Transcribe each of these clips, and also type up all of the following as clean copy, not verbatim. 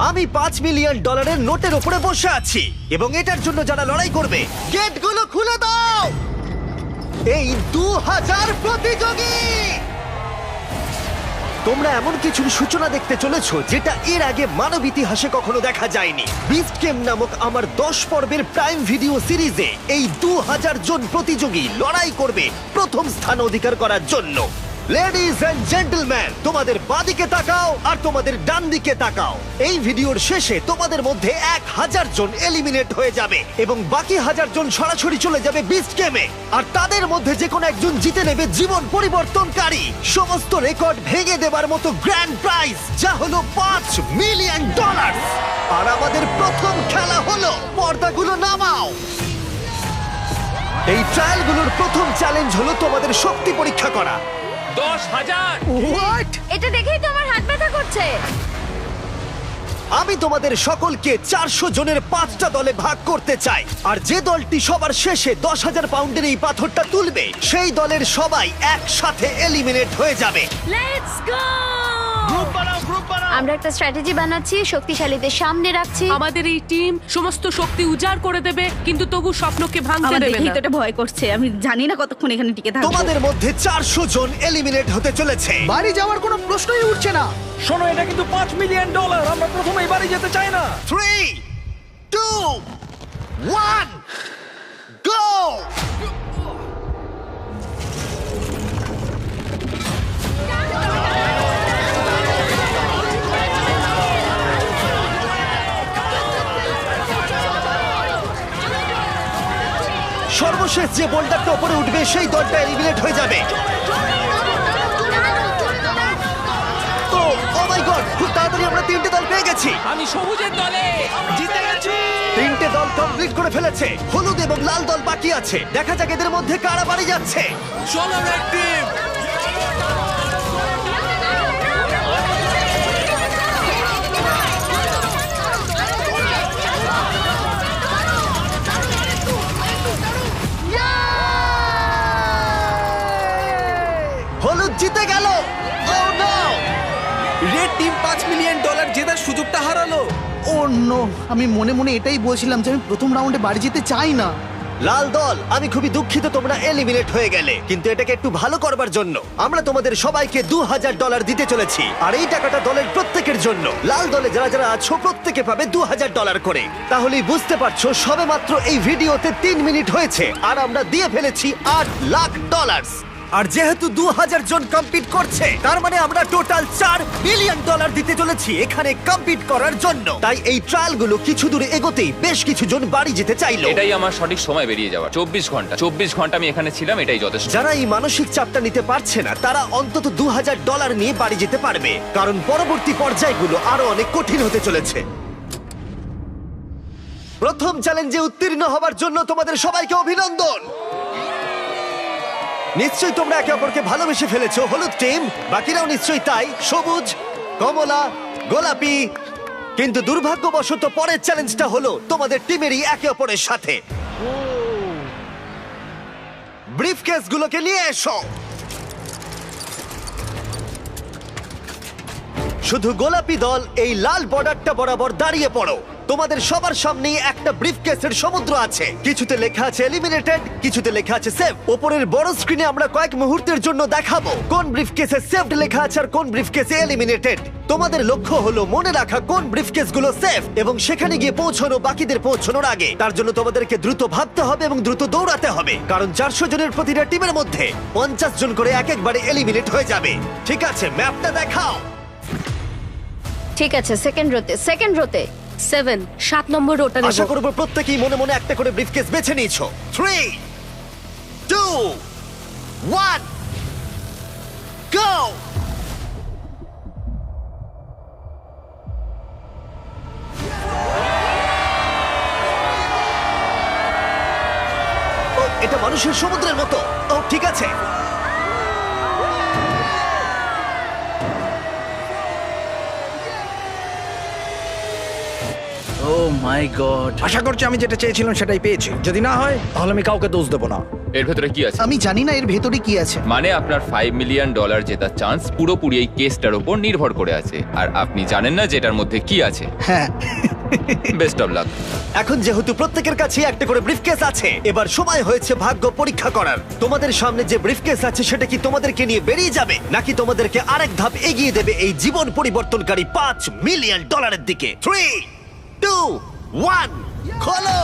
আমি $5 মিলিয়ন নোটের উপরে বসে আছি এবং এটার জন্য যারা লড়াই করবে গেটগুলো খুলে দাও। এই 2000 প্রতিযোগী, তোমরা এমন কিছুর সূচনা দেখতে চলেছো যেটা এর আগে মানব ইতিহাসে কখনো দেখা যায়নি। বিস্ট গেম নামক আমার 10 পর্বের প্রাইম ভিডিও সিরিজে এই 2000 জন প্রতিযোগী লড়াই করবে প্রথম স্থান অধিকার করার জন্য। লেডিজ এন্ড জেন্টলম্যান, তোমাদের বাঁদিকে তাকাও আর তোমাদের ডান দিকে তাকাও। এই ভিডিওর শেষে তোমাদের মধ্যে 1000 জন এলিমিনেট হয়ে যাবে এবং বাকি 1000 জন সরাসরি চলে যাবে বিস্ট গেমে। আর তাদের মধ্যে যে কোনো একজন জিতে নেবে জীবন পরিবর্তনকারী সমস্ত রেকর্ড ভেঙে দেবার মতো গ্র্যান্ড প্রাইজ, যা হলো $5 মিলিয়ন। আর আমাদের প্রথম খেলা হলো, পর্দাগুলো নামাও। এই ট্রায়ালগুলোর প্রথম চ্যালেঞ্জ হলো তোমাদের শক্তি পরীক্ষা করা। 10,000! হোয়াট? এটা দেখেই তো আমার হাত ব্যথা করছে। আমি তোমাদের সকলকে 400 জনের 5টা দলে ভাগ করতে চাই। আর যে দলটি সবার শেষে 10,000 পাউন্ডের এই পাথরটা তুলবে, সেই দলের সবাই একসাথে এলিমিনেট হয়ে যাবে। Let's go! গ্রুপ বানাও, গ্রুপ বানাও। আমরা একটা স্ট্র্যাটেজি বানাচ্ছি, শক্তিশালীদের সামনে রাখছি। আমাদের এই টিম সমস্ত শক্তি উজাড় করে দেবে, কিন্তু তবু স্বপ্নকে ভাঙতে আমার দেবে দেখেই না। তো এটা ভয় করছে, আমি জানি না কতক্ষণ এখানে টিকে থাকবো। তোমাদের মধ্যে 400 জন এলিমিনেট হতে চলেছে। বাড়ি যাওয়ার কোনো প্রশ্নই উঠছে না। শোনো, এটা কিন্তু $5 মিলিয়ন। আমরা প্রথমেই বাড়ি যেতে চাই না। 3, 2, 1, গো! সর্বশেষ যে বোল্ডারটা উপরে উঠবে সেই দলটা এলিমিনেট হয়ে যাবে। ও মাই গড, খুব তাড়াতাড়ি আমরা 3টে দল পেয়ে গেছি। আমি সবুজের দলে জিতে গেছি। 3টে দল কমপ্লিট করে ফেলেছে। হলুদ এবং লাল দল বাকি আছে। দেখা যাক এদের মধ্যে কারা বাড়ি যাচ্ছে। চলো রেড টিম। হলুদ জিতে গেল। Oh no! Red team $5 million জেতার সুযোগটা হারালো। ও নো, আমি মনে মনে এটাই বলছিলাম যে আমি প্রথম রাউন্ডে বাড়ি যেতে চাই না। লাল দল, আমি খুবই দুঃখিত তোমরা এলিমিনেট হয়ে গেলে, কিন্তু এটাকে একটু ভালো করবার জন্য আমরা তোমাদের সবাইকে $2,000 দিতে চলেছি। আর এই টাকাটা দলের প্রত্যেকের জন্য। লাল দলে যারা যারা আছো প্রত্যেকে পাবে $2,000 করে। তাহলেই বুঝতে পারছো সবে মাত্র এই ভিডিওতে 3 মিনিট হয়েছে আর আমরা দিয়ে ফেলেছি $8 লাখ। আর যেহেতু 2000 জন কম্পিট করছে, তার মানে আমরা টোটাল $4 মিলিয়ন দিতে চলেছি এখানে কম্পিট করার জন্য। তাই এই ট্রায়ালগুলো কিছু দূরে এগোতেই বেশ কিছু জন বাড়ি যেতে চাইলো। এটাই আমার সঠিক সময় বেরিয়ে যাওয়া। 24 ঘন্টা আমি এখানে ছিলাম, এটাই যথেষ্ট। যারা এই মানসিক চাপটা নিতে পারছে না, তারা অন্তত $2,000 নিয়ে বাড়ি যেতে পারবে, কারণ পরবর্তী পর্যায়গুলো আরো অনেক কঠিন হতে চলেছে। প্রথম চ্যালেঞ্জে উত্তীর্ণ হবার জন্য তোমাদের সবাইকে অভিনন্দন। নিশ্চয়ই তোমরা একে অপরকে ভালোবেসে ফেলেছো, হলুদ টিম। বাকিরাও নিশ্চয়ই তাই, সবুজ, কমলা, গোলাপি। কিন্তু দুর্ভাগ্যবশত পরের চ্যালেঞ্জটা হলো তোমাদের টিমেরই একে অপরের সাথে। ব্রিফকেসগুলোকে নিয়ে এসো। শুধু গোলাপি দল এই লাল বর্ডারটা বরাবর দাঁড়িয়ে পড়ো। তোমাদের সবার সামনেই একটা ব্রিফকেসের সমুদ্র আছে। কিছুতে লেখা আছে এলিমিনেটেড, কিছুতে লেখা আছে সেভ। উপরের বড় স্ক্রিনে আমরা কয়েক মুহূর্তের জন্য দেখাবো কোন ব্রিফকেসে সেভড লেখা আছে আর কোন ব্রিফকেসে এলিমিনেটেড। তোমাদের লক্ষ্য হলো মনে রাখা কোন ব্রিফকেসগুলো সেভ এবং সেখানে গিয়ে পৌঁছানো বাকিদের পৌঁছানোর আগে। তার জন্য তোমাদেরকে দ্রুত ভাবতে হবে এবং দ্রুত দৌড়াতে হবে, কারণ 400 জনের প্রতিটা টিমের মধ্যে 50 জন করে একবারে এলিমিনেট হয়ে যাবে। ঠিক আছে, ম্যাপটা দেখাও। ঠিক আছে, সেকেন্ড রোতে 7 নম্বর রোটা আশা নেব। করবো প্রত্যেকেই মনে মনে একটা করে ব্রিফকেস বেছে নিয়েছো। 3, 2, 1, গো! এটা মানুষের সমুদ্রের মতো। ও ঠিক আছে। ও মাই গড, আশা করছি আমি যেটা চেয়েছিলাম সেটাই পেয়েছি। যদি না হয় তাহলে আমি কাউকে দোষ দেবো না। এর ভেতরে কি আছে? আমি জানি না এর ভেতরে কি আছে। মানে আপনার $5 মিলিয়ন জেতার চান্স পুরোপুরি এই কেসটার উপর নির্ভর করে আছে, আর আপনি জানেন না যে এটার মধ্যে কি আছে। হ্যাঁ, বেস্ট অফ লাক। এখন যেহেতু প্রত্যেকের কাছে একটা করে ব্রিফকেস আছে, এবার সময় হয়েছে ভাগ্য পরীক্ষা করার। তোমাদের সামনে যে ব্রিফকেস আছে সেটা কি তোমাদেরকে নিয়ে বেরিয়ে যাবে, নাকি তোমাদেরকে আরেক ধাপ এগিয়ে দেবে এই জীবন পরিবর্তনকারী $5 মিলিয়ন দিকে? 3, 2, 1, খোলো।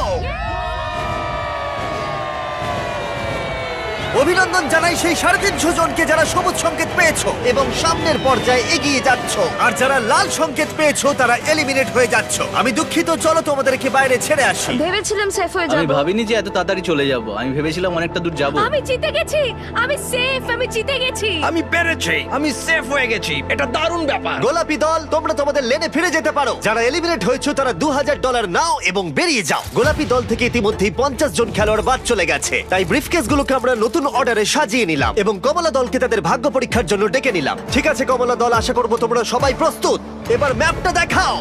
অভিনন্দন জানাই সেই 350 জনকে যারা সবুজ সংকেত পেয়েছো এবং সামনের পর্যায়ে এগিয়ে যাচ্ছ, আর যারা লাল সংকেত পেয়েছো তারা এলিমিনেট হয়ে যাচ্ছ। আমি দুঃখিত, চলো তোমাদেরকে বাইরে ছেড়ে আসি। ভেবেছিলাম সেফ হয়ে আমি যাব। ভাবিনি যে এত তাড়াতাড়ি চলে যাব। আমি ভেবেছিলাম অনেকটা দূর যাব। আমি জিতে গেছি, আমি সেফ, আমি জিতে গেছি। আমি পেরেছি, আমি সেফ হয়ে গেছি। এটা দারুণ ব্যাপার। গোলাপি দল, তোমরা তোমাদের লেনে ফিরে যেতে পারো। যারা এলিমিনেট হয়েছে তারা $2000 নাও এবং বেরিয়ে যাও। গোলাপি দল থেকে ইতিমধ্যেই 50 জন খেলোয়াড় বাদ চলে গেছে, তাই ব্রিফকেসগুলোকে আমরা নতুন অর্ডারে সাজিয়ে নিলাম এবং কমলা দলকে তাদের ভাগ্য পরীক্ষার জন্য ডেকে নিলাম। ঠিক আছে কমলা দল, আশা করবো তোমরা সবাই প্রস্তুত। এবার ম্যাপটা দেখাও।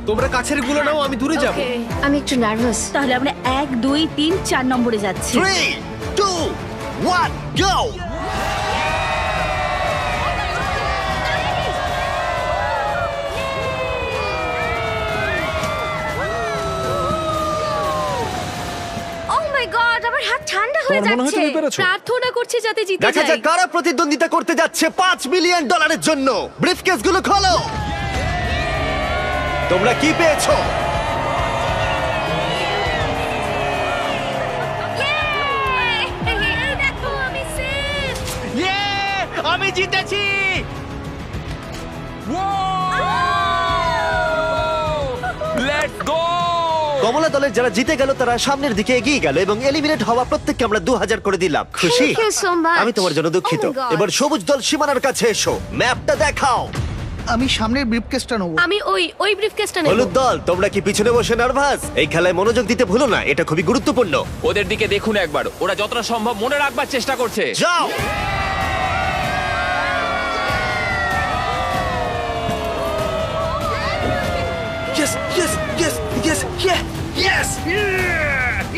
তোমরা কাছের গুলো নাও, আমি দূরে যাব। Okay, আমি একটু নার্ভাস। তাহলে আমরা 1, 2, 3, 4 নম্বরে যাচ্ছি। 3, 2, 1, go! Oh my God, আমার হাত ঠান্ডা হয়ে যাচ্ছে। প্রার্থনা করছি যাতে জিতে দেখা যাই। যাক কারা প্রতিদ্বন্দ্বিতা করতে যাচ্ছে $5 মিলিয়ন জন্য। ব্রিফকেসগুলো খোলো। তোমরা কি পেয়েছো? এই দেখো, আমি সেফ। আমি জিতেছি। Let's go! কমলা দলের যারা জিতে গেল তারা সামনের দিকে এগিয়ে গেল এবং এলিমিনেট হওয়া প্রত্যেককে আমরা 2000 করে দিলাম। খুশি? Thank you so much. আমি তোমার জন্য দুঃখিত। Oh my God. এবার সবুজ দল সীমানার কাছে এসো, ম্যাপটা দেখাও। আমি সামনের ব্রিফকেসটা নেবো। আমি ওই ব্রিফকেসটা নেব। হলুদ দল, তোমরা কি পিছনে বসে নার্ভাস? এই খেলায় মনোযোগ দিতে ভুলো না, এটা খুবই গুরুত্বপূর্ণ। ওদের দিকে দেখুন একবার, ওরা যতটা সম্ভব মনে রাখবার চেষ্টা করছে। যাও। Yes yes yes yes yes.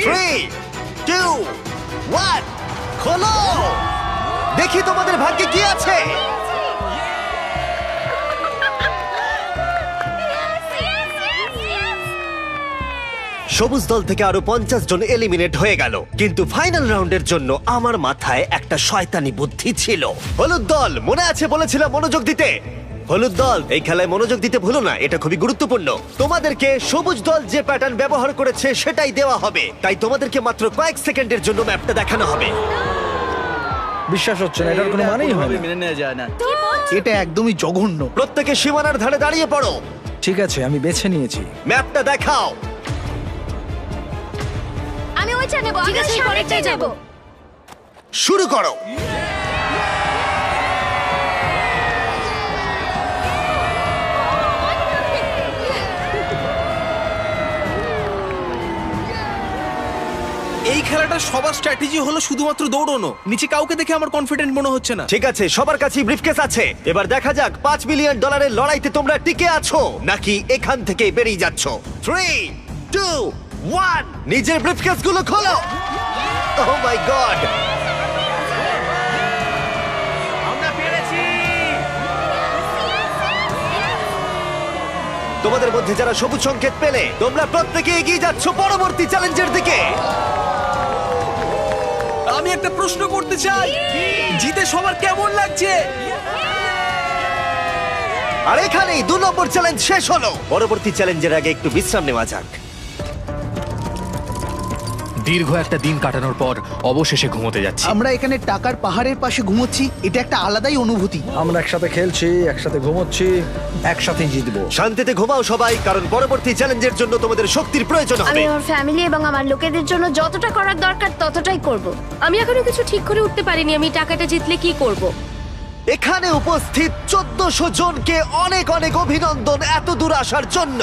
3, 2, 1, খোলো। দেখি তোমাদের ভাগ্যে কি আছে। সবুজ দল থেকে আরো 50 জন এলিমিনেট হয়ে গেল, কিন্তু ফাইনাল রাউন্ডের জন্য আমার মাথায় একটা শয়তানি বুদ্ধি ছিল। হলুদ দল, মনে আছে বলেছিলাম মনোযোগ দিতে। হলুদ দল, এই খেলায় মনোযোগ দিতে ভুলো না, এটা খুবই গুরুত্বপূর্ণ। তোমাদেরকে সবুজ দল যে প্যাটার্ন ব্যবহার করেছে সেটাই দেওয়া হবে, তাই তোমাদেরকে মাত্র কয়েক সেকেন্ডের জন্য ম্যাপটা দেখানো হবে। বিশ্বাস হচ্ছে না, এটার কোনো মানেই হয় না। মেনে নেওয়া যায় না। এটা একদমই জঘন্য। প্রত্যেকে সীমানার ধারে দাঁড়িয়ে পড়ো। ঠিক আছে, আমি বেছে নিয়েছি। ম্যাপটা দেখাও। আমি ওইটা নেব, আমি সামনেটাই যাব। শুরু করো। এই খেলাটা সবার স্ট্র্যাটেজি হলো শুধুমাত্র দৌড়ানো। নিচে কাউকে দেখে আমার কনফিডেন্ট মনে হচ্ছে না। ঠিক আছে, সবার কাছেই ব্রিফকেস আছে। এবার দেখা যাক $5 মিলিয়ন লড়াইতে তোমরা টিকে আছো নাকি এখান থেকে বেরিয়ে যাচ্ছ। 3, 2, 1, নিজের ব্রিফকেস গুলো খোলো। ওহ মাই গড! আমরা পেরেছি। তোমাদের মধ্যে যারা সবুজ সংকেত পেলে তোমরা প্রত্যেকে এগিয়ে যাচ্ছ পরবর্তী চ্যালেঞ্জের দিকে। আমি একটা প্রশ্ন করতে চাই, জিতে সবার কেমন লাগছে? আর এখানেই 2 নম্বর চ্যালেঞ্জ শেষ হলো। পরবর্তী চ্যালেঞ্জের আগে একটু বিশ্রাম নেওয়া যাক। দীর্ঘ একটা দিন কাটানোর পর অবশেষে ঘুমোতে যাচ্ছি। আমরা এখানে টাকার পাহাড়ের পাশে ঘুমোচ্ছি, এটা একটা আলাদাই অনুভূতি। আমরা একসাথে খেলছি, একসাথে ঘুমোচ্ছি, একসাথেই জিতবো। শান্তিতে ঘুমাও সবাই, কারণ পরবর্তী চ্যালেঞ্জের জন্য তোমাদের শক্তির প্রয়োজন আমি হবে। আমার ফ্যামিলি এবং আমার লোকেদের জন্য যতটা করার দরকার ততটাই করব। আমি এখনো কিছু ঠিক করে উঠতে পারিনি আমি টাকাটা জিতলে কি করব। এখানে উপস্থিত 1400 জনকে অনেক অনেক অভিনন্দন এত দূর আসার জন্য।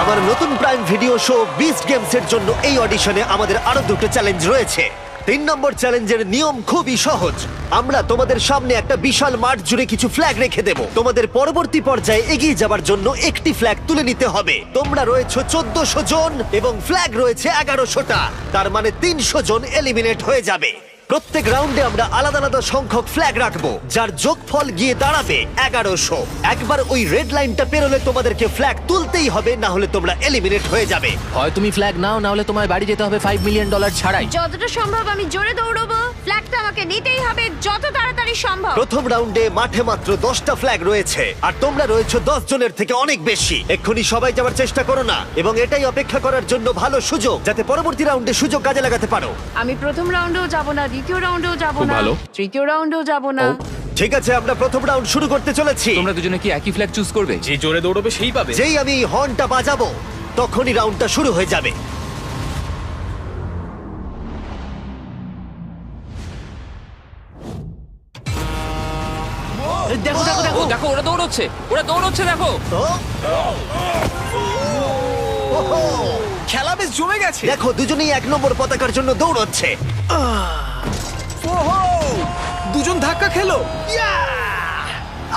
আমার নতুন prime video show beast games এর জন্য এই অডিশনে আমাদের আরো 2টো চ্যালেঞ্জ রয়েছে। 3 নম্বর চ্যালেঞ্জের নিয়ম খুবই সহজ। আমরা তোমাদের সামনে একটা বিশাল মাঠ জুড়ে কিছু ফ্ল্যাগ রেখে দেব। তোমাদের পরবর্তী পর্যায়ে এগিয়ে যাবার জন্য একটি ফ্ল্যাগ তুলে নিতে হবে। তোমরা রয়েছে 1400 জন এবং ফ্ল্যাগ রয়েছে 1100টা। তার মানে 300 জন এলিমিনেট হয়ে যাবে। প্রত্যেক রাউন্ডে আমরা আলাদা আলাদা সংখ্যক ফ্ল্যাগ রাখবো, যার যোগফল গিয়ে দাঁড়াবে 1100। একবার ওই রেড লাইনটা পেরোলে তোমাদেরকে ফ্ল্যাগ তুলতেই হবে, না হলে তোমরা এলিমিনেট হয়ে যাবে। হয় তুমি ফ্ল্যাগ নাও, না হলে তোমায় বাড়ি যেতে হবে $5 মিলিয়ন ছাড়াই। যতটা সম্ভব আমি জোরে দৌড়বো। ফ্ল্যাগটা আমাকে নিতেই হবে যত তাড়াতাড়ি সম্ভব। প্রথম রাউন্ডে মাঠে মাত্র 10টা ফ্ল্যাগ রয়েছে, আর তোমরা রয়েছে 10 জনের থেকে অনেক বেশি। এক্ষুনি সবাই যাওয়ার চেষ্টা করো না, এবং এটাই অপেক্ষা করার জন্য ভালো সুযোগ, যাতে পরবর্তী রাউন্ডে সুযোগ কাজে লাগাতে পারো। আমি প্রথম রাউন্ডেও যাব না, দ্বিতীয় রাউন্ডেও যাব খুব না, ভালো। তৃতীয় রাউন্ডেও যাব না। ঠিক আছে, আমরা প্রথম রাউন্ড শুরু করতে চলেছি। তোমরা দুজনে কি একই ফ্ল্যাগ চুজ করবে? যে জোরে দৌড়বে সেই পাবে। যেই আমি এই হর্নটা বাজাবো তখনই রাউন্ডটা শুরু হয়ে যাবে। দেখো দেখো দেখো ও দেখো, ওরা দৌড়চ্ছে, ওরা দৌড়চ্ছে, দেখো। ও, ওহো, খেলা বেশ জমে গেছে। দেখো দুজনেই 1 নম্বর পতাকার জন্য দৌড়চ্ছে। ওহো, দুজন ধাক্কা খেলো।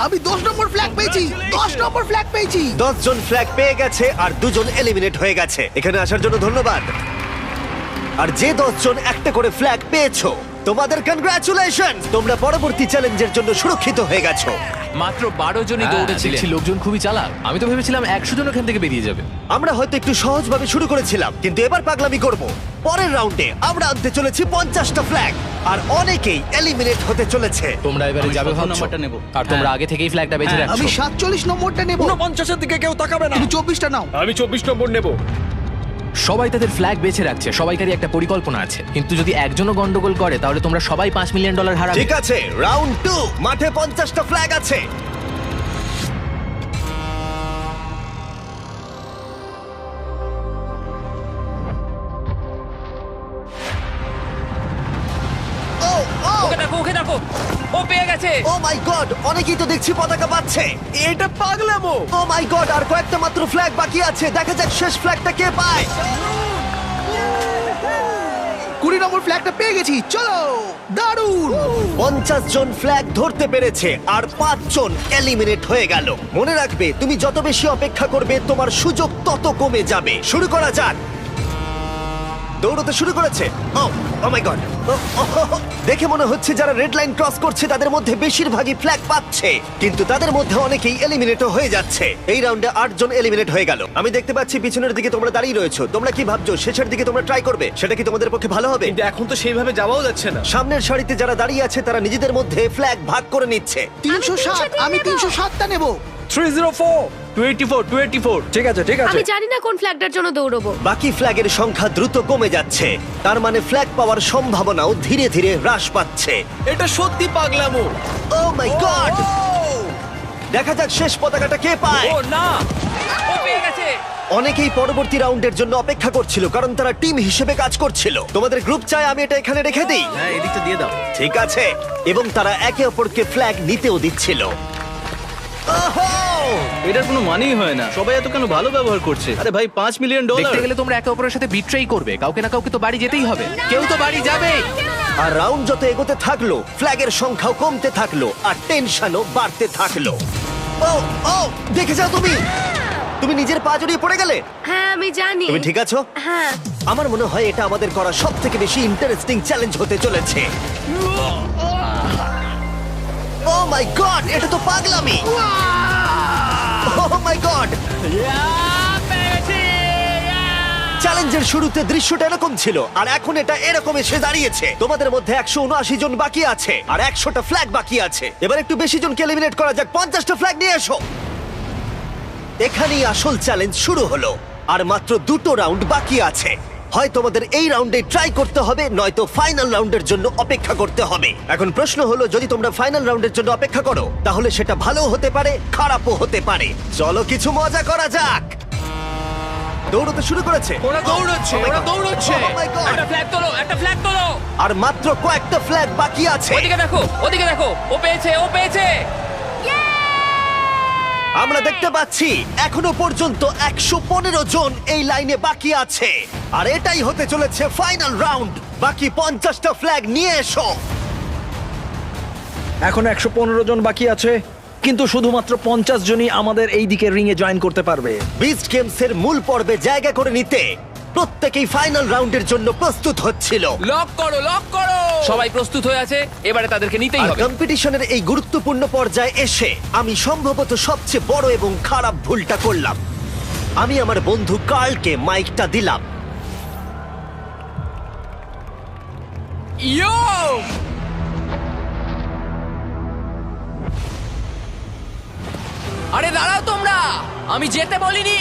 আমি 10 নম্বর ফ্ল্যাগ পেয়েছি, 10 নম্বর ফ্ল্যাগ পেয়েছি। 10 জন ফ্ল্যাগ পেয়ে গেছে আর 2 জন এলিমিনেট হয়ে গেছে। এখানে আসার জন্য ধন্যবাদ। আর যে 10 জন একটা করে ফ্ল্যাগ পেয়েছো, তোমাদের কনগ্রাচুলেশন, তোমরা পরবর্তী চ্যালেঞ্জের জন্য সুরক্ষিত হয়ে গেছো। মাত্র 12 জনই দৌড়েছিলেন। দেখছি লোকজন খুবই চালাক। আমি তো ভেবেছিলাম 100 জন ওখান থেকে বেরিয়ে যাবে। আমরা হয়তো একটু সহজভাবে শুরু করেছিলাম, কিন্তু এবার পাগলামি করব। পরের রাউন্ডে আমরা আনতে চলেছি 50টা ফ্ল্যাগ, আর অনেকেই এলিমিনেট হতে চলেছে। তোমরা এবারে আমি যাবে 17 ভাবছো, নম্বরটা নেব। আর তোমরা আগে থেকেই ফ্ল্যাগটা বেঁচে রাখছো। আমি 47 নম্বরটা নেব। 49-এর দিকে কেউ তাকাবে না। তুমি 24টা নাও। আমি 24 নম্বর নেব। সবাই তাদের ফ্ল্যাগ বেছে রাখছে, সবাইকারই একটা পরিকল্পনা আছে। কিন্তু যদি একজনও গন্ডগোল করে, তাহলে তোমরা সবাই $5 মিলিয়ন হারাবে। ঠিক আছে, রাউন্ড 2, মাঠে 50টা ফ্ল্যাগ আছে। ও, ও, ওকে দেখো, ওকে দেখো, ও পেয়ে গেছে। ও মাই গড, অনেকেই তো দেখছি পতাকা পাচ্ছে। এটা পাগলামো। ও মাই গড, আর কয়েকটা মাত্র ফ্ল্যাগ বাকি আছে। দেখা যাক শেষ ফ্ল্যাগটা কে পায়। 20 নম্বর ফ্ল্যাগটা পেয়ে গেছি, চলো। দারুণ। 50 জন ফ্ল্যাগ ধরতে পেরেছে, আর 5 জন এলিমিনেট হয়ে গেল। মনে রাখবে, তুমি যত বেশি অপেক্ষা করবে, তোমার সুযোগ তত কমে যাবে। শুরু করা যাক। দৌড়তে শুরু করেছে। ও মাই গড, দেখে মনে হচ্ছে যারা রেড লাইন ক্রস করছে তাদের মধ্যে বেশিরভাগই ফ্ল্যাগ পাচ্ছে, কিন্তু তাদের মধ্যে অনেকেই এলিমিনেটও হয়ে যাচ্ছে। এই রাউন্ডে 8 জন এলিমিনেট হয়ে গেল। আমি দেখতে পাচ্ছি পিছনের দিকে তোমরা দাঁড়িয়ে রয়েছো। তোমরা কি ভাবছো শেষের দিকে তোমরা ট্রাই করবে? সেটা কি তোমাদের পক্ষে ভালো হবে? কিন্তু এখন তো সেইভাবে যাওয়াও যাচ্ছে না। সামনের সারিতে যারা দাঁড়িয়ে আছে তারা নিজেদের মধ্যে ফ্ল্যাগ ভাগ করে নিচ্ছে। 307, আমি 307টা নেব। 304। 24 ঠিক আছে ঠিক আছে। আমি জানি না কোন ফ্ল্যাগটার জন্য দৌড়বো। বাকি ফ্ল্যাগের সংখ্যা দ্রুত কমে যাচ্ছে, তার মানে ফ্ল্যাগ পাওয়ার সম্ভাবনাও ধীরে ধীরে হ্রাস পাচ্ছে। এটা সত্যি পাগলামো। ও মাই গড, দেখা যাক শেষ পতাকাটা কে পায়। ও না, ও পেয়ে গেছে। অনেকেই পরবর্তী রাউন্ডের জন্য অপেক্ষা করছিল, কারণ তারা টিম হিসেবে কাজ করছিল। তোমাদের গ্রুপ চাই আমি এটা এখানে রেখে দিই? হ্যাঁ, এদিকটা দিয়ে দাও। ঠিক আছে, এবং তারা একে অপরকে ফ্ল্যাগ নিতেও দিচ্ছিল। ওহো! এটার কোনো মানেই হয় না। সবাই এত কেন ভালো ব্যবহার করছে? আরে ভাই, $5 মিলিয়ন। দেখতে গেলে তোমরা একে অপরের সাথে বিট্রেই করবে। কাউকে না কাউকে তো বাড়ি যেতেই হবে। কেউ তো বাড়ি যাবেই। আর রাউন্ড যত এগোতে থাকলো, ফ্ল্যাগের সংখ্যাও কমতে থাকলো, আর টেনশনও বাড়তে থাকলো। ও ও, দেখে যাও তুমি। তুমি নিজের পা জড়িয়ে পড়ে গেলে। হ্যাঁ আমি জানি। তুমি ঠিক আছো? হ্যাঁ। আমার মনে হয় এটা আমাদের করা সব থেকে বেশি ইন্টারেস্টিং চ্যালেঞ্জ হতে চলেছে। ও মাই গড, এটা তো পাগলামি। ও মাই গড, চ্যালেঞ্জের শুরুতে দৃশ্যটা এরকম ছিল, আর এখন এটা এরকম এসে দাঁড়িয়েছে। তোমাদের মধ্যে 179 জন বাকি আছে, আর 100টা ফ্ল্যাগ বাকি আছে। এবার একটু বেশি জনকে এলিমিনেট করা যাক। 50টা ফ্ল্যাগ নিয়ে এসো। এখানেই আসল চ্যালেঞ্জ শুরু হলো, আর মাত্র 2টো রাউন্ড বাকি আছে। হয় তোমাদের এই রাউন্ডে ট্রাই করতে হবে, নয়তো ফাইনাল রাউন্ডের জন্য অপেক্ষা করতে হবে। এখন প্রশ্ন হলো, যদি তোমরা ফাইনাল রাউন্ডের জন্য অপেক্ষা করো, তাহলে সেটা ভালো হতে পারে, খারাপও হতে পারে। চলো কিছু মজা করা যাক। দৌড়তে শুরু করেছে। ওরা দৌড়চ্ছে, ওরা দৌড়চ্ছে। Oh my God! একটা ফ্ল্যাগ তোলো, একটা ফ্ল্যাগ তোলো। আর মাত্র কয়েকটা ফ্ল্যাগ বাকি আছে। ওদিকে দেখো, ওদিকে দেখো, ও পেয়েছে, ও পেয়েছে। আমরা দেখতে পাচ্ছি এখনো পর্যন্ত 115 জন এই লাইনে বাকি আছে, আর এটাই হতে চলেছে ফাইনাল রাউন্ড। বাকি 50টা ফ্ল্যাগ নিয়ে এসো। এখন 115 জন বাকি আছে, কিন্তু শুধুমাত্র 50 জনই আমাদের এই দিকে রিং এ জয়েন করতে পারবে। বিস্ট গেমস এর মূল পর্বে জায়গা করে নিতে প্রত্যেকেই ফাইনাল রাউন্ডের জন্য প্রস্তুত হচ্ছিল। লক করো, লক করো। সবাই প্রস্তুত হয়ে আছে, এবারে তাদেরকে নিতেই আর হবে। কম্পিটিশনের এই গুরুত্বপূর্ণ পর্যায়ে এসে আমি সম্ভবত সবচেয়ে বড় এবং খারাপ ভুলটা করলাম। আমি আমার বন্ধু কার্লকে মাইকটা দিলাম। ইয়ো! আরে দাঁড়াও তোমরা, আমি যেতে বলিনি।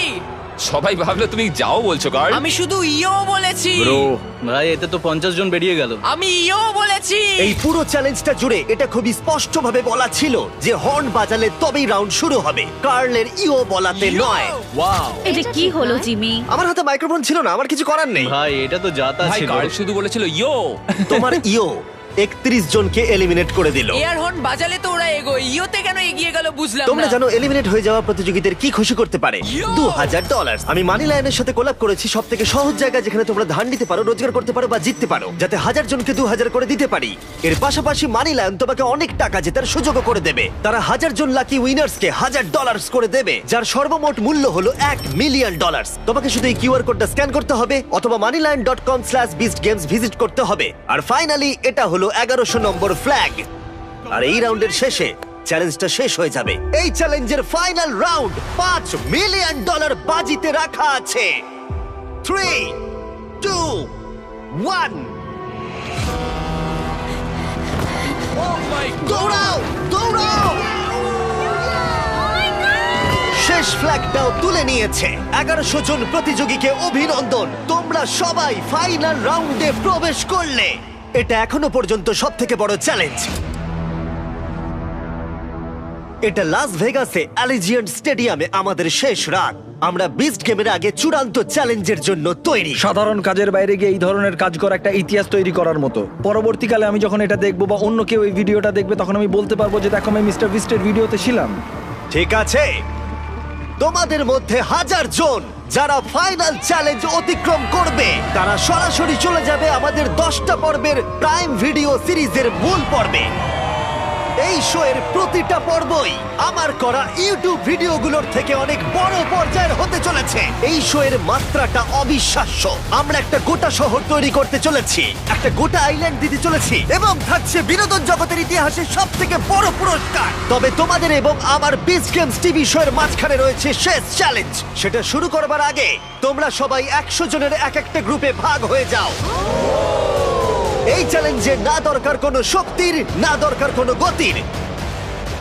সবাই ভাবলো তুমি যাও বলছো কার্ল। আমি শুধু ইও বলেছি। ব্রো ভাই, এতে তো 50 জন বেরিয়ে গেল। আমি ইও বলেছি। এই পুরো চ্যালেঞ্জটা জুড়ে এটা খুবই স্পষ্টভাবে বলা ছিল যে হর্ন বাজালে তবেই রাউন্ড শুরু হবে, কার্লের ইও বলাতে নয়। ওয়াও এটা কি হলো জিমি? আমার হাতে মাইক্রোফোন ছিল না, আমার কিছু করার নেই। ভাই, এটা তো যাতা ভাই ছিল। কার্ল শুধু বলেছিল ইয়ো। তোমার ইও 31 জনকে এলিমিনেট করে দিল। এয়ার হর্ন বাজালে তো ওরা এগোয়, ইওতে কেন এগিয়ে গেল বুঝলাম তোমরা না। জানো এলিমিনেট হয়ে যাওয়া প্রতিযোগীদের কি খুশি করতে পারে? $2000। আমি মানি লায়নের সাথে কোলাব করেছি, সব থেকে সহজ জায়গা যেখানে তোমরা ধান দিতে পারো, রোজগার করতে পারো বা জিততে পারো, যাতে 1000 জনকে 2000 করে দিতে পারি। এর পাশাপাশি মানি লায়ন তোমাকে অনেক টাকা জেতার সুযোগও করে দেবে। তারা 1000 জন লাকি উইনার্সকে $1000 করে দেবে, যার সর্বমোট মূল্য হলো $1 মিলিয়ন। তোমাকে শুধু এই কিউআর কোডটা স্ক্যান করতে হবে অথবা moneylion.com/beastgames ভিজিট করতে হবে। আর ফাইনালি এটা হলো 1100 নম্বর ফ্ল্যাগ। আর এই রাউন্ডের শেষে চ্যালেঞ্জটা শেষ হয়ে যাবে। এই চ্যালেঞ্জের ফাইনাল রাউন্ড $5 মিলিয়ন বাজিতে রাখা আছে। 3, 2, 1 দৌড়াও, দৌড়াও! শেষ ফ্ল্যাগটাও তুলে নিয়েছে। 1100 জন প্রতিযোগীকে অভিনন্দন, তোমরা সবাই ফাইনাল রাউন্ডে প্রবেশ করলে। এটা এখনো পর্যন্ত সবথেকে বড় চ্যালেঞ্জ। এটা লাস ভেগাসে অ্যালিজিয়েন্ট স্টেডিয়ামে আমাদের শেষ রাত। আমরা বিস্ট গেমের আগে চূড়ান্ত চ্যালেঞ্জের জন্য তৈরি। সাধারণ কাজের বাইরে গিয়ে এই ধরনের কাজ করা একটা ইতিহাস তৈরি করার মতো। পরবর্তীকালে আমি যখন এটা দেখবো বা অন্য কেউ এই ভিডিওটা দেখবে, তখন আমি বলতে পারবো যে দেখো, আমি মিস্টার বিস্টের ভিডিওতে ছিলাম। ঠিক আছে, তোমাদের মধ্যে 1000 জন যারা ফাইনাল চ্যালেঞ্জ অতিক্রম করবে, তারা সরাসরি চলে যাবে আমাদের 10টা পর্বের প্রাইম ভিডিও সিরিজের মূল পর্বে। এই শো এর প্রতিটা পর্বই আমার করা ইউটিউব ভিডিওগুলোর থেকে অনেক বড় পর্যায়ের হতে চলেছে। এই শো এর মাত্রাটা অবিশ্বাস্য। আমরা একটা গোটা শহর তৈরি করতে চলেছি, একটা গোটা আইল্যান্ড দিতে চলেছি, এবং থাকছে বিনোদন জগতের ইতিহাসে সবথেকে বড় পুরস্কার। তবে তোমাদের এবং আমার বিচ গেমস টিভি শো এর মাঝখানে রয়েছে শেষ চ্যালেঞ্জ। সেটা শুরু করবার আগে তোমরা সবাই 100 জনের এক একটা গ্রুপে ভাগ হয়ে যাও। এই চ্যালেঞ্জে না দরকার কোনো শক্তির, না দরকার কোনো গতির,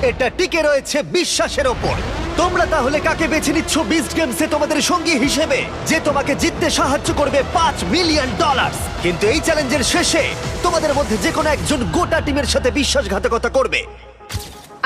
এটা টিকে রয়েছে বিশ্বাসের ওপর। তোমরা তাহলে কাকে বেছে নিচ্ছ বিস্ট গেমসে তোমাদের সঙ্গী হিসেবে, যে তোমাকে জিততে সাহায্য করবে $5 মিলিয়ন? কিন্তু এই চ্যালেঞ্জের শেষে তোমাদের মধ্যে যে কোনো একজন গোটা টিমের সাথে বিশ্বাসঘাতকতা করবে।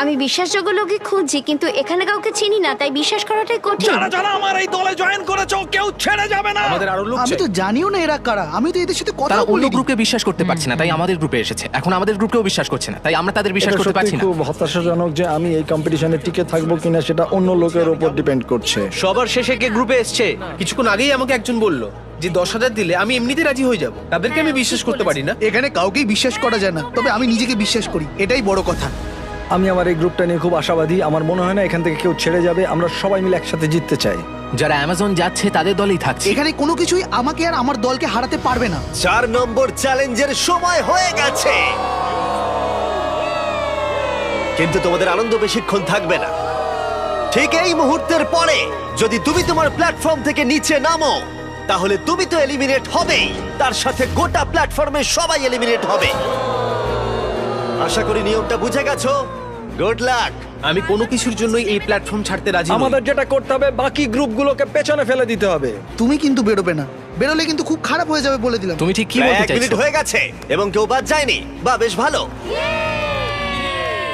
আমি বিশ্বাসযোগ্য লোকই খুঁজছি, কিন্তু এখানে কাউকে চিনি না, তাই বিশ্বাস করাটাই কঠিন। যারা আমার এই দলে জয়েন করেছো, কেউ ছেড়ে যাবে না। আমাদের আরো লোক আমি চাই। তো জানিও না এরা কারা, আমি তো এদের সাথে কথা তারা অন্য বলি। গ্রুপকে বিশ্বাস করতে পারছে না, তাই আমাদের গ্রুপে এসেছে। এখন আমাদের গ্রুপকেও বিশ্বাস করছে না, তাই আমরা তাদের বিশ্বাস এটা করতে সত্যি পারছি না। খুব হতাশাজনক যে আমি এই কম্পিটিশনে টিকে থাকবো কিনা সেটা অন্য লোকের উপর ডিপেন্ড করছে। সবার শেষে কে গ্রুপে এসছে? কিছুক্ষণ আগেই আমাকে একজন বলল যে 10,000 দিলে আমি এমনিতে রাজি হয়ে যাব। তাদেরকে আমি বিশ্বাস করতে পারি না। এখানে কাউকেই বিশ্বাস করা যায় না, তবে আমি নিজেকে বিশ্বাস করি, এটাই বড় কথা। আমি আমার এই গ্রুপটা নিয়ে খুব আশাবাদী। আমার মনে হয় না এখান থেকে কেউ ছেড়ে যাবে। আমরা সবাই মিলে একসাথে জিততে চাই। যারা অ্যামাজন যাচ্ছে তাদের দলেই থাকছে। এখানে কোনো কিছুই আমাকে আর আমার দলকে হারাতে পারবে না। 4 নম্বর চ্যালেঞ্জের সময় হয়ে গেছে, কিন্তু তোমাদের আনন্দ বেশিক্ষণ থাকবে না। ঠিক এই মুহূর্তের পরে যদি তুমি তোমার প্ল্যাটফর্ম থেকে নিচে নামো, তাহলে তুমি তো এলিমিনেট হবেই, তার সাথে গোটা প্ল্যাটফর্মে সবাই এলিমিনেট হবে। আশা করি নিয়মটা বুঝে গেছো। Good luck. আমি কোনো কিছুর জন্যই এই প্ল্যাটফর্ম ছাড়তে রাজি নই। আমাদের যেটা করতে হবে, বাকি গ্রুপগুলোকে পেছনে ফেলে দিতে হবে। তুমি কিন্তু বেরোবে না, বেরোলে কিন্তু খুব খারাপ হয়ে যাবে বলে দিলাম। তুমি ঠিক কি প্রায় বলতে 1 মিনিট চাইছো? হয়ে গেছে এবং কেউ বাদ যায়নি। বা বেশ ভালো।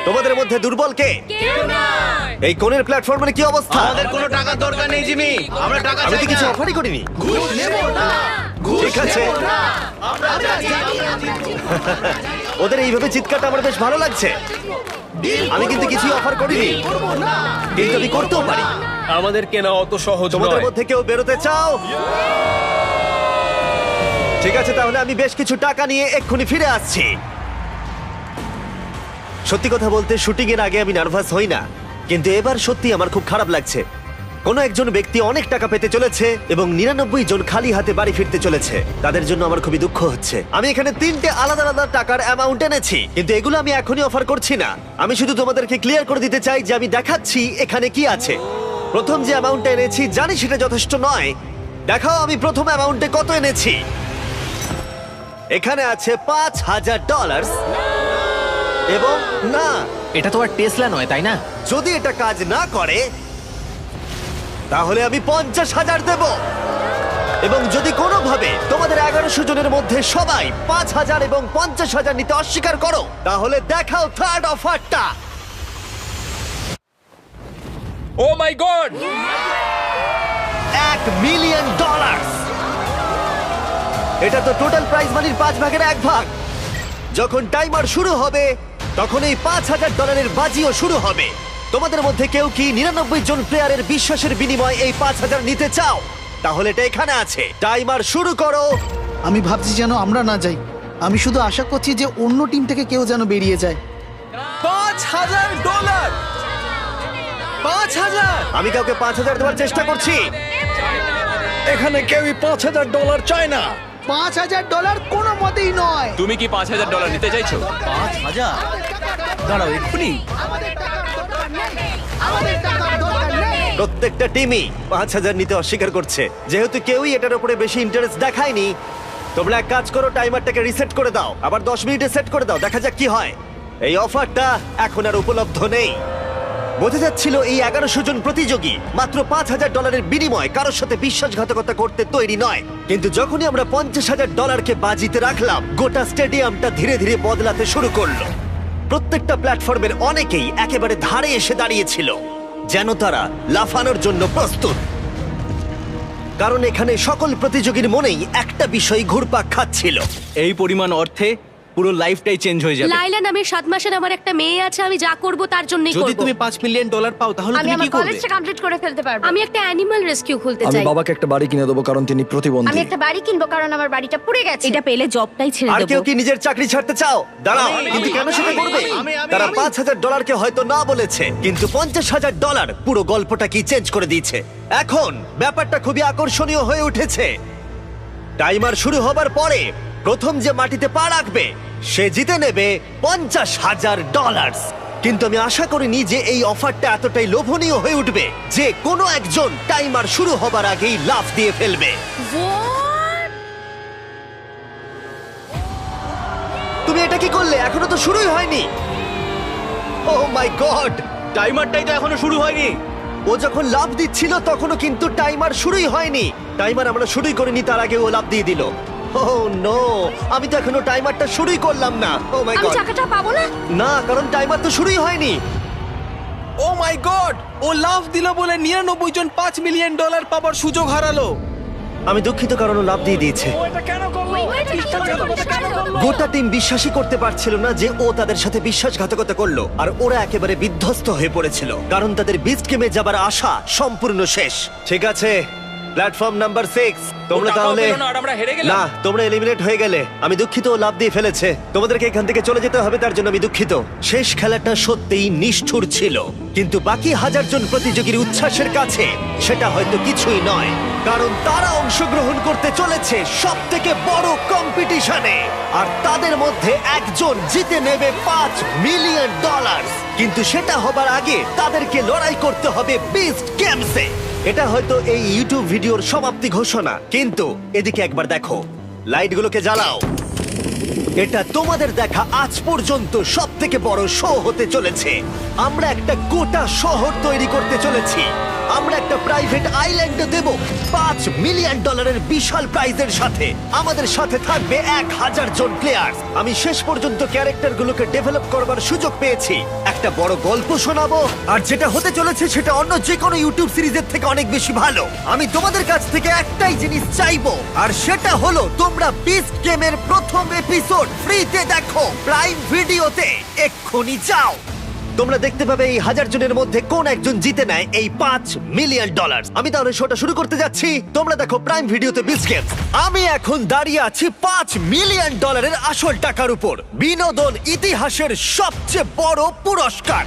তোমাদের মধ্যে দুর্বল কে? এই কোণের প্ল্যাটফর্মের কি অবস্থা? আমাদের কোনো টাকার দরকার নেই জিমি, আমরা টাকা আমি চাই তো কিছু না। অফারই করিনি। ঠিক আছে, ওদের এইভাবে চিৎকারটা আমার বেশ ভালো লাগছে। আমি কিন্তু কিছু অফার করিনি, কিন্তু আমি করতেও পারি। আমাদের কেনা অত সহজ তোমাদের নয়। মধ্যে কেউ বেরোতে চাও? ঠিক আছে, তাহলে আমি বেশ কিছু টাকা নিয়ে এক্ষুনি ফিরে আসছি। সত্যি কথা বলতে শুটিং এর আগে আমি নার্ভাস হই না, কিন্তু এবার সত্যি আমার খুব খারাপ লাগছে। কোনো একজন ব্যক্তি অনেক টাকা পেতে চলেছে এবং 99 জন খালি হাতে বাড়ি ফিরতে চলেছে। তাদের জন্য আমার খুবই দুঃখ হচ্ছে। আমি এখানে 3টে আলাদা আলাদা টাকার অ্যামাউন্ট এনেছি, কিন্তু এগুলো আমি এখনই অফার করছি না। আমি শুধু তোমাদেরকে ক্লিয়ার করে দিতে চাই যে আমি দেখাচ্ছি এখানে কি আছে। প্রথম যে অ্যামাউন্টটা এনেছি জানি সেটা যথেষ্ট নয়। দেখাও আমি প্রথম অ্যামাউন্টে কত এনেছি। এখানে আছে $5,000 এবং না, এটা তো আর টেসলা নয়, তাই না? যদি এটা কাজ না করে তাহলে আমি 50,000 দেব। এবং যদি কোনোভাবে তোমাদের 1100 জনের মধ্যে সবাই 5,000 এবং 50,000 নিতে অস্বীকার করো, তাহলে দেখাও থার্ড অফারটা। ও মাই গড! $1 মিলিয়ন। এটা তো টোটাল প্রাইজ মানির 5 ভাগের 1 ভাগ। যখন টাইমার শুরু হবে তখন এই $5,000 বাজিও শুরু হবে। তোমাদের মধ্যে কেউ কি 99 জন প্লেয়ারের বিশ্বাসের বিনিময়ে এই 5,000 নিতে চাও? তাহলে এটা এখানে আছে। টাইমার শুরু করো। আমি ভাবছি যেন আমরা না যাই। আমি শুধু আশা করছি যে অন্য টিম থেকে কেউ যেন বেরিয়ে যায়। $5,000! 5,000! আমি কাউকে 5,000 দেওয়ার চেষ্টা করছি। এখানে কেউই $5,000 চায় না। $5,000 কোনো মতেই নয়। তুমি কি $5,000 নিতে চাইছো? 5,000? দাঁড়াও এক্ষুনি। প্রত্যেকটা টিমই 5,000 নিতে অস্বীকার করছে। যেহেতু কেউই এটার উপরে বেশি ইন্টারেস্ট দেখায়নি, তোমরা এক কাজ করো, টাইমারটাকে রিসেট করে দাও, আবার 10 মিনিটে সেট করে দাও, দেখা যাক কি হয়। এই অফারটা এখন আর উপলব্ধ নেই। বোঝা যাচ্ছিল এই 1100 জন প্রতিযোগী মাত্র $5,000 বিনিময়ে কারোর সাথে বিশ্বাসঘাতকতা করতে তৈরি নয়। কিন্তু যখনই আমরা $50,000 বাজিতে রাখলাম, গোটা স্টেডিয়ামটা ধীরে ধীরে বদলাতে শুরু করলো। প্রত্যেকটা প্ল্যাটফর্মের অনেকেই একেবারে ধারে এসে দাঁড়িয়েছিল, যেন তারা লাফানোর জন্য প্রস্তুত। কারণ এখানে সকল প্রতিযোগীর মনেই একটা বিষয় ঘুরপাক খাচ্ছিল। এই পরিমাণ অর্থে পুরো লাইফটাই চেঞ্জ হয়ে যাবে। লাইলা নামে 7 মাসের আমার একটা মেয়ে আছে, আমি যা করব তার জন্যই করব। যদি তুমি $5 মিলিয়ন পাও তাহলে আমি তুমি আমার কি করবে? কলেজটা কমপ্লিট করে ফেলতে পারবো। আমি একটা অ্যানিমাল রেস্কিউ খুলতে আমি চাই। বাবাকে একটা বাড়ি কিনে দেবো কারণ তিনি প্রতিবন্ধী। আমি একটা বাড়ি কিনবো কারণ আমার বাড়িটা পুড়ে গেছে। এটা পেলে জবটাই ছেড়ে আর দেবো। কেউ কি নিজের চাকরি ছাড়তে চাও? দাঁড়াও, কিন্তু কেন সেটা করবে? তারা $5,000 হয়তো না বলেছে, কিন্তু $50,000 পুরো গল্পটা কি চেঞ্জ করে দিয়েছে। এখন ব্যাপারটা খুবই আকর্ষণীয় হয়ে উঠেছে। টাইমার শুরু হবার পরে প্রথম যে মাটিতে পা রাখবে সে জিতে নেবে $50,000। কিন্তু আমি আশা করিনি যে এই অফারটা এতটাই লোভনীয় হয়ে উঠবে যে কোনো একজন টাইমার শুরু হবার আগেই লাফ দিয়ে ফেলবে। তুমি এটা কি করলে? এখনো তো শুরুই হয়নি। ও মাই গড! টাইমারটাই তো এখনো শুরু হয়নি। ও যখন লাফ দিচ্ছিল তখনও কিন্তু টাইমার শুরুই হয়নি। টাইমার আমরা শুরুই করিনি, তার আগে ও লাফ দিয়ে দিল। Oh no! আমি তো এখনো টাইমারটা শুরুই করলাম না। ও মাই আমি গড! টাকাটা পাবো না। না, কারণ টাইমার তো শুরুই হয়নি। ও মাই গড! ও লাফ দিল বলে 99 জন $5 মিলিয়ন পাবার সুযোগ হারালো। আমি দুঃখিত, কারণ ও লাফ দিয়ে দিয়েছে। গোটা টিম বিশ্বাসই করতে পারছিল না যে ও তাদের সাথে বিশ্বাসঘাতকতা করলো, আর ওরা একেবারে বিধ্বস্ত হয়ে পড়েছিল কারণ তাদের বিস্ট গেমে যাবার আশা সম্পূর্ণ শেষ। ঠিক আছে, প্ল্যাটফর্ম নাম্বার 6 তোমরা ও টাকাও তাহলে পেলো না আর আমরা হেরে গেলাম? না, তোমরা এলিমিনেট হয়ে গেলে। আমি দুঃখিত, ও লাফ দিয়ে ফেলেছে। তোমাদেরকে এখান থেকে চলে যেতে হবে, তার জন্য আমি দুঃখিত। শেষ খেলাটা সত্যিই নিষ্ঠুর ছিল, কিন্তু বাকি 1000 জন প্রতিযোগীর উচ্ছ্বাসের কাছে সেটা হয়তো কিছুই নয়, কারণ তারা অংশগ্রহণ করতে চলেছে সবথেকে বড় কম্পিটিশনে, আর তাদের মধ্যে একজন জিতে নেবে $5 মিলিয়ন। কিন্তু সেটা হবার আগে তাদেরকে লড়াই করতে হবে বিস্ট গেমসে। এটা হয়তো এই ইউটিউব ভিডিওর সমাপ্তি ঘোষণা, কিন্তু এদিকে একবার দেখো, লাইটগুলোকে জ্বালাও। এটা তোমাদের দেখা আজ পর্যন্ত সবথেকে বড় শো হতে চলেছে। আমরা একটা গোটা শহর তৈরি করতে চলেছি। আমরা একটা প্রাইভেট আইল্যান্ডে দেব $5 মিলিয়ন বিশাল প্রাইজের সাথে। আমাদের সাথে থাকবে 1000 জন প্লেয়ার। আমি শেষ পর্যন্ত ক্যারেক্টারগুলোকে ডেভেলপ করবার সুযোগ পেয়েছি। একটা বড় গল্প শোনাবো, আর যেটা হতে চলেছে সেটা অন্য যে কোনো ইউটিউব সিরিজের থেকে অনেক বেশি ভালো। আমি তোমাদের কাছ থেকে একটাই জিনিস চাইবো, আর সেটা হলো তোমরা বিস্ট গেমের প্রথম এপিসোড ফ্রিতে দেখো প্রাইম ভিডিওতে। এক্ষুনি যাও। তোমরা দেখতে পাবে এই 1000 জনের মধ্যে কোন একজন জিতে নেয় এই $5 মিলিয়ন। আমি তাহলে শোটা শুরু করতে যাচ্ছি। তোমরা দেখো প্রাইম ভিডিওতে বিচ গেমস। আমি এখন দাঁড়িয়ে আছি $5 মিলিয়ন আসল টাকার উপর, বিনোদন ইতিহাসের সবচেয়ে বড় পুরস্কার।